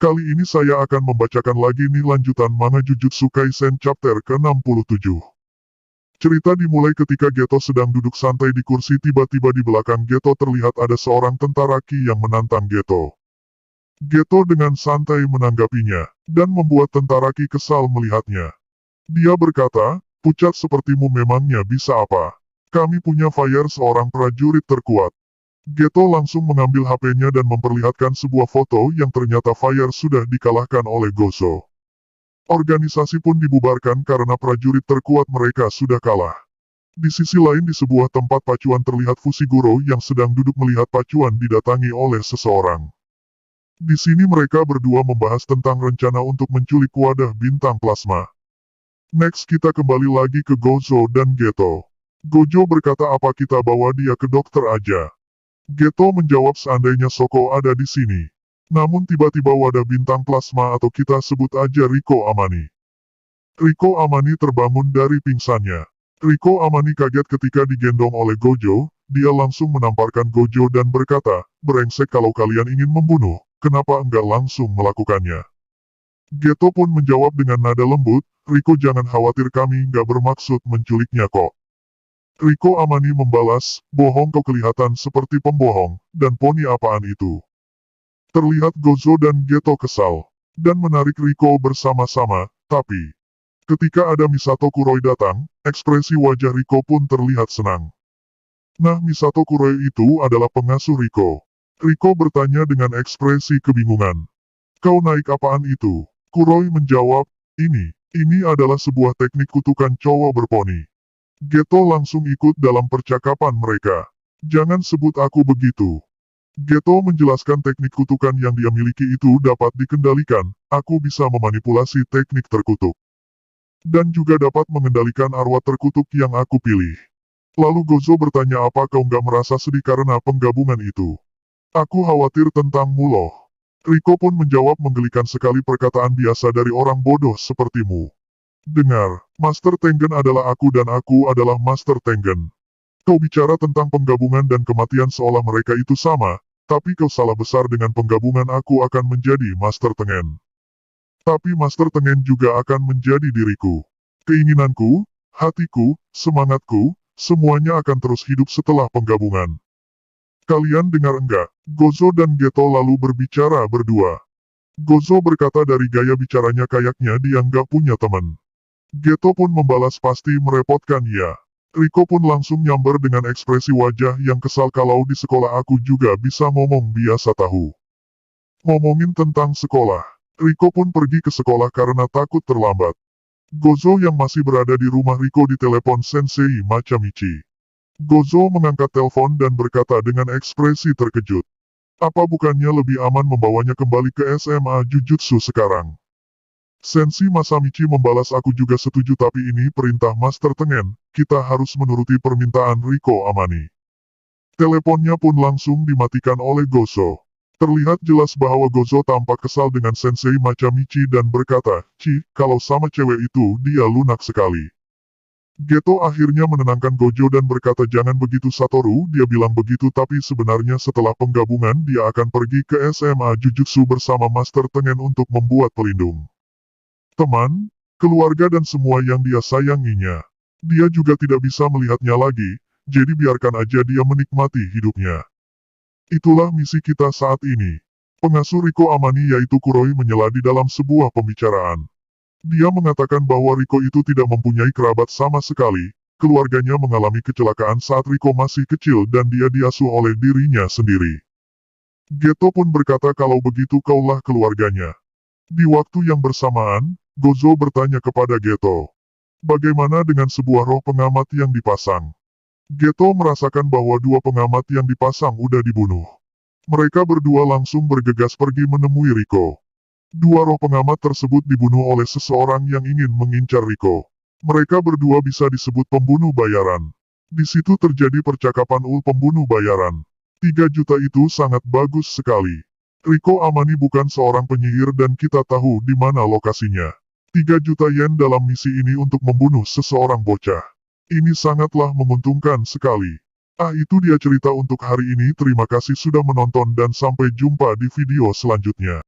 Kali ini saya akan membacakan lagi nih lanjutan manga Jujutsu Kaisen chapter ke-67. Cerita dimulai ketika Geto sedang duduk santai di kursi, tiba-tiba di belakang Geto terlihat ada seorang tentara Ki yang menantang Geto. Geto dengan santai menanggapinya, dan membuat tentara Ki kesal melihatnya. Dia berkata, "Pucat sepertimu memangnya bisa apa? Kami punya Fire, seorang prajurit terkuat." Geto langsung mengambil HP-nya dan memperlihatkan sebuah foto yang ternyata Fire sudah dikalahkan oleh Gozo. Organisasi pun dibubarkan karena prajurit terkuat mereka sudah kalah. Di sisi lain, di sebuah tempat pacuan terlihat Fushiguro yang sedang duduk melihat pacuan didatangi oleh seseorang. Di sini mereka berdua membahas tentang rencana untuk menculik wadah bintang plasma. Next kita kembali lagi ke Gozo dan Geto. Gojo berkata, "Apa kita bawa dia ke dokter aja?" Geto menjawab, "Seandainya Soko ada di sini." Namun tiba-tiba wadah bintang plasma, atau kita sebut aja Riko Amani. Riko Amani terbangun dari pingsannya. Riko Amani kaget ketika digendong oleh Gojo. Dia langsung menamparkan Gojo dan berkata, "Brengsek, kalau kalian ingin membunuh, kenapa enggak langsung melakukannya?" Geto pun menjawab dengan nada lembut, "Riko, jangan khawatir, kami enggak bermaksud menculiknya kok." Riko Amani membalas, "Bohong, kau kelihatan seperti pembohong, dan poni apaan itu?" Terlihat Gozo dan Geto kesal, dan menarik Riko bersama-sama, tapi ketika ada Misato Kuroi datang, ekspresi wajah Riko pun terlihat senang. Nah, Misato Kuroi itu adalah pengasuh Riko. Riko bertanya dengan ekspresi kebingungan, "Kau naik apaan itu?" Kuroi menjawab, Ini adalah sebuah teknik kutukan cowok berponi." Geto langsung ikut dalam percakapan mereka. "Jangan sebut aku begitu." Geto menjelaskan teknik kutukan yang dia miliki itu dapat dikendalikan. "Aku bisa memanipulasi teknik terkutuk. Dan juga dapat mengendalikan arwah terkutuk yang aku pilih." Lalu Gozo bertanya, "Apa kau nggak merasa sedih karena penggabungan itu?" "Aku khawatir tentangmu loh." Riko pun menjawab, "Menggelikan sekali perkataan biasa dari orang bodoh sepertimu. Dengar, Master Tengen adalah aku dan aku adalah Master Tengen. Kau bicara tentang penggabungan dan kematian seolah mereka itu sama, tapi kau salah besar. Dengan penggabungan aku akan menjadi Master Tengen. Tapi Master Tengen juga akan menjadi diriku. Keinginanku, hatiku, semangatku, semuanya akan terus hidup setelah penggabungan. Kalian dengar enggak?" Gozo dan Geto lalu berbicara berdua. Gozo berkata dari gaya bicaranya kayaknya dia nggak punya teman. Geto pun membalas, "Pasti merepotkan ya." Riko pun langsung nyamber dengan ekspresi wajah yang kesal, "Kalau di sekolah aku juga bisa ngomong biasa tahu." Ngomongin tentang sekolah, Riko pun pergi ke sekolah karena takut terlambat. Gozo yang masih berada di rumah Riko ditelepon Sensei Machamichi. Gozo mengangkat telepon dan berkata dengan ekspresi terkejut, "Apa bukannya lebih aman membawanya kembali ke SMA Jujutsu sekarang?" Sensei Masamichi membalas, "Aku juga setuju, tapi ini perintah Master Tengen, kita harus menuruti permintaan Riko Amani." Teleponnya pun langsung dimatikan oleh Gozo. Terlihat jelas bahwa Gozo tampak kesal dengan Sensei Machamichi dan berkata, Kalau sama cewek itu dia lunak sekali." Geto akhirnya menenangkan Gojo dan berkata, "Jangan begitu Satoru, dia bilang begitu, tapi sebenarnya setelah penggabungan dia akan pergi ke SMA Jujutsu bersama Master Tengen untuk membuat pelindung teman, keluarga dan semua yang dia sayanginya. Dia juga tidak bisa melihatnya lagi, jadi biarkan aja dia menikmati hidupnya." Itulah misi kita saat ini. Pengasuh Riko Amani yaitu Kuroi menyela di dalam sebuah pembicaraan. Dia mengatakan bahwa Riko itu tidak mempunyai kerabat sama sekali. Keluarganya mengalami kecelakaan saat Riko masih kecil dan dia diasuh oleh dirinya sendiri. Geto pun berkata, "Kalau begitu kaulah keluarganya." Di waktu yang bersamaan, Gozo bertanya kepada Geto, "Bagaimana dengan sebuah roh pengamat yang dipasang?" Geto merasakan bahwa dua pengamat yang dipasang udah dibunuh. Mereka berdua langsung bergegas pergi menemui Riko. Dua roh pengamat tersebut dibunuh oleh seseorang yang ingin mengincar Riko. Mereka berdua bisa disebut pembunuh bayaran. Di situ terjadi percakapan pembunuh bayaran. 3 juta itu sangat bagus sekali. Riko Amani bukan seorang penyihir dan kita tahu di mana lokasinya. 3 juta yen dalam misi ini untuk membunuh seseorang bocah. Ini sangatlah menguntungkan sekali. Itu dia cerita untuk hari ini. Terima kasih sudah menonton dan sampai jumpa di video selanjutnya.